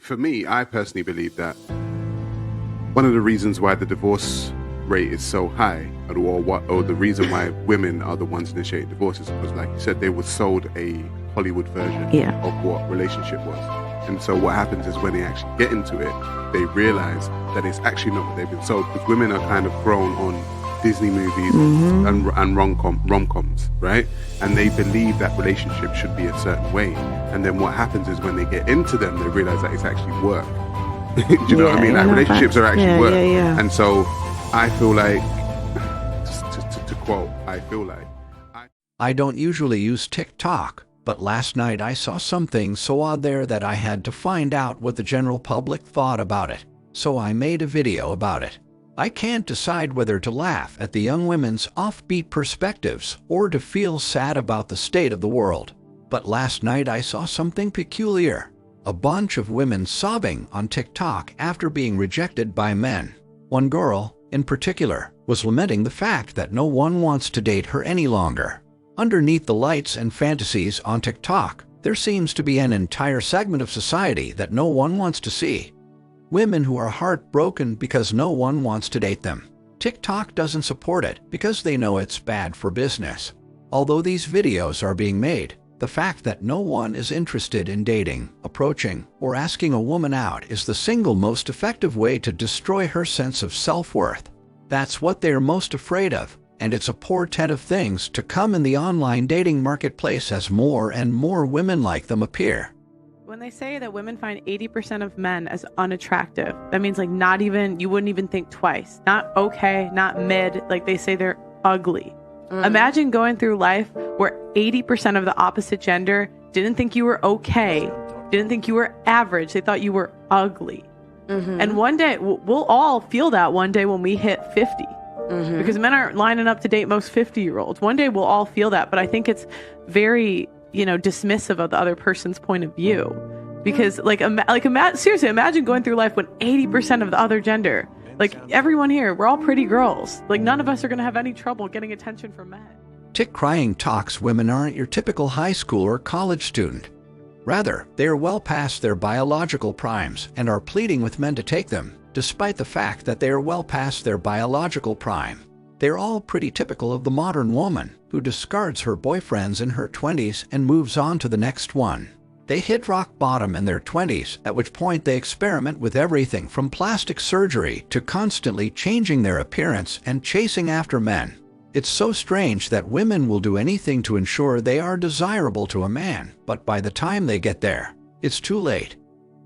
For me, I personally believe that one of the reasons why the divorce rate is so high, or the reason why women are the ones initiating divorces, because, like you said, they were sold a Hollywood version of what relationship was. And so what happens is when they actually get into it, they realize that it's actually not what they've been sold, because women are kind of grown on Disney movies and rom-coms, right? And they believe that relationship should be a certain way. And then what happens is when they get into them, they realize that it's actually work. Do you know what I mean? Like, relationships are actually work. And so I feel like, to quote, I don't usually use TikTok, but last night I saw something so odd there that I had to find out what the general public thought about it. So I made a video about it. I can't decide whether to laugh at the young women's offbeat perspectives or to feel sad about the state of the world. But last night I saw something peculiar. A bunch of women sobbing on TikTok after being rejected by men. One girl, in particular, was lamenting the fact that no one wants to date her any longer. Underneath the lights and fantasies on TikTok, there seems to be an entire segment of society that no one wants to see. Women who are heartbroken because no one wants to date them. TikTok doesn't support it because they know it's bad for business. Although these videos are being made, the fact that no one is interested in dating, approaching, or asking a woman out is the single most effective way to destroy her sense of self-worth. That's what they're most afraid of, and it's a portent of things to come in the online dating marketplace as more and more women like them appear. When they say that women find 80% of men as unattractive, that means like not even, you wouldn't even think twice. Not okay, not mid, like they say they're ugly. Imagine going through life where 80% of the opposite gender didn't think you were okay, didn't think you were average, they thought you were ugly. And one day, we'll all feel that one day when we hit 50. Because men aren't lining up to date most 50-year-olds. One day we'll all feel that, but I think it's very, dismissive of the other person's point of view. Because seriously, imagine going through life when 80% of the other gender, like everyone here, we're all pretty girls. Like none of us are going to have any trouble getting attention from men. Tick Crying Talks women aren't your typical high school or college student. Rather, they are well past their biological primes and are pleading with men to take them, despite the fact that they are well past their biological prime. They're all pretty typical of the modern woman who discards her boyfriends in her 20s and moves on to the next one. They hit rock bottom in their 20s, at which point they experiment with everything from plastic surgery to constantly changing their appearance and chasing after men. It's so strange that women will do anything to ensure they are desirable to a man, but by the time they get there, it's too late.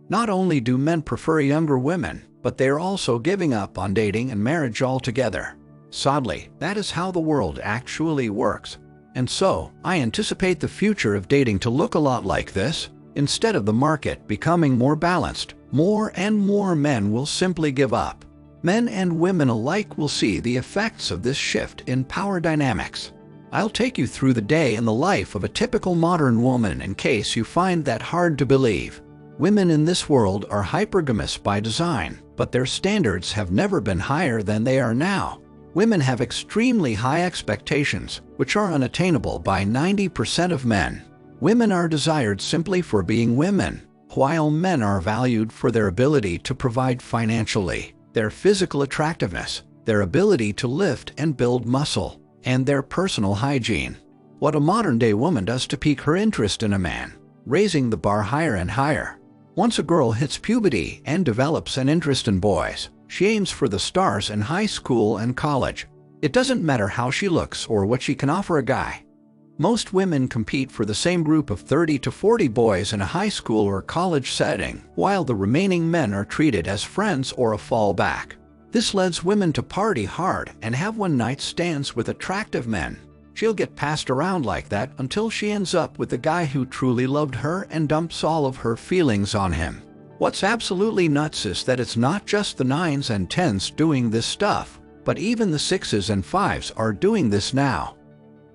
Not only do men prefer younger women, but they are also giving up on dating and marriage altogether. Sadly, that is how the world actually works. And so, I anticipate the future of dating to look a lot like this. Instead of the market becoming more balanced, more and more men will simply give up. Men and women alike will see the effects of this shift in power dynamics. I'll take you through the day in the life of a typical modern woman in case you find that hard to believe. Women in this world are hypergamous by design, but their standards have never been higher than they are now. Women have extremely high expectations, which are unattainable by 90% of men. Women are desired simply for being women, while men are valued for their ability to provide financially, their physical attractiveness, their ability to lift and build muscle, and their personal hygiene. What a modern-day woman does to pique her interest in a man, raising the bar higher and higher. Once a girl hits puberty and develops an interest in boys, she aims for the stars in high school and college. It doesn't matter how she looks or what she can offer a guy. Most women compete for the same group of 30 to 40 boys in a high school or college setting, while the remaining men are treated as friends or a fallback. This leads women to party hard and have one-night stands with attractive men. She'll get passed around like that until she ends up with the guy who truly loved her and dumps all of her feelings on him. What's absolutely nuts is that it's not just the 9s and 10s doing this stuff, but even the 6s and 5s are doing this now.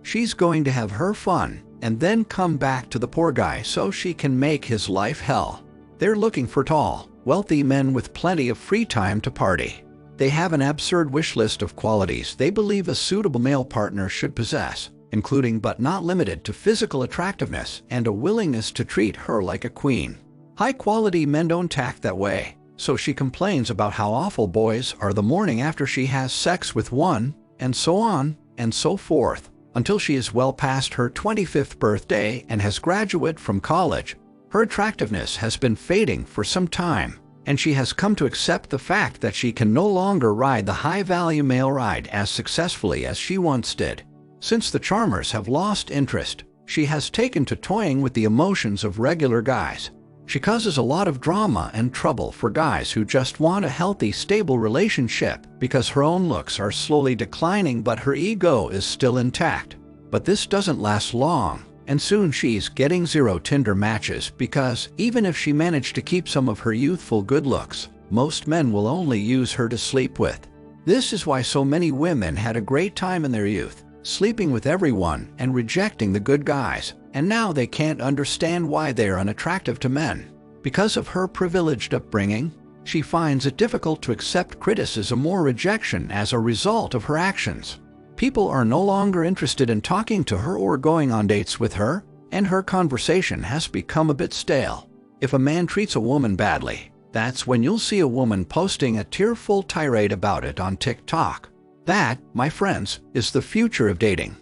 She's going to have her fun and then come back to the poor guy so she can make his life hell. They're looking for tall, wealthy men with plenty of free time to party. They have an absurd wish list of qualities they believe a suitable male partner should possess, including but not limited to physical attractiveness and a willingness to treat her like a queen. High-quality men don't act that way, so she complains about how awful boys are the morning after she has sex with one, and so on and so forth, until she is well past her 25th birthday and has graduated from college. Her attractiveness has been fading for some time, and she has come to accept the fact that she can no longer ride the high-value male ride as successfully as she once did. Since the charmers have lost interest, she has taken to toying with the emotions of regular guys. She causes a lot of drama and trouble for guys who just want a healthy, stable relationship because her own looks are slowly declining but her ego is still intact. But this doesn't last long, and soon she's getting 0 Tinder matches because even if she managed to keep some of her youthful good looks, most men will only use her to sleep with. This is why so many women had a great time in their youth, sleeping with everyone and rejecting the good guys, and now they can't understand why they are unattractive to men. Because of her privileged upbringing, she finds it difficult to accept criticism or rejection as a result of her actions. People are no longer interested in talking to her or going on dates with her, and her conversation has become a bit stale. If a man treats a woman badly, that's when you'll see a woman posting a tearful tirade about it on TikTok. That, my friends, is the future of dating.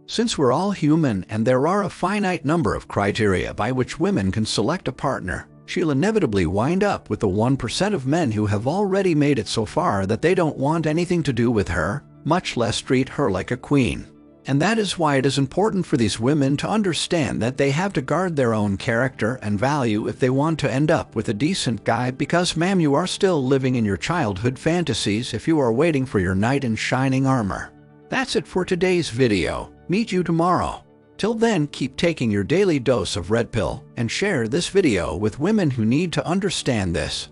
Since we're all human and there are a finite number of criteria by which women can select a partner, she'll inevitably wind up with the 1% of men who have already made it so far that they don't want anything to do with her, much less treat her like a queen. And that is why it is important for these women to understand that they have to guard their own character and value if they want to end up with a decent guy, because ma'am, you are still living in your childhood fantasies if you are waiting for your knight in shining armor. That's it for today's video. Meet you tomorrow. Till then, keep taking your daily dose of red pill and share this video with women who need to understand this.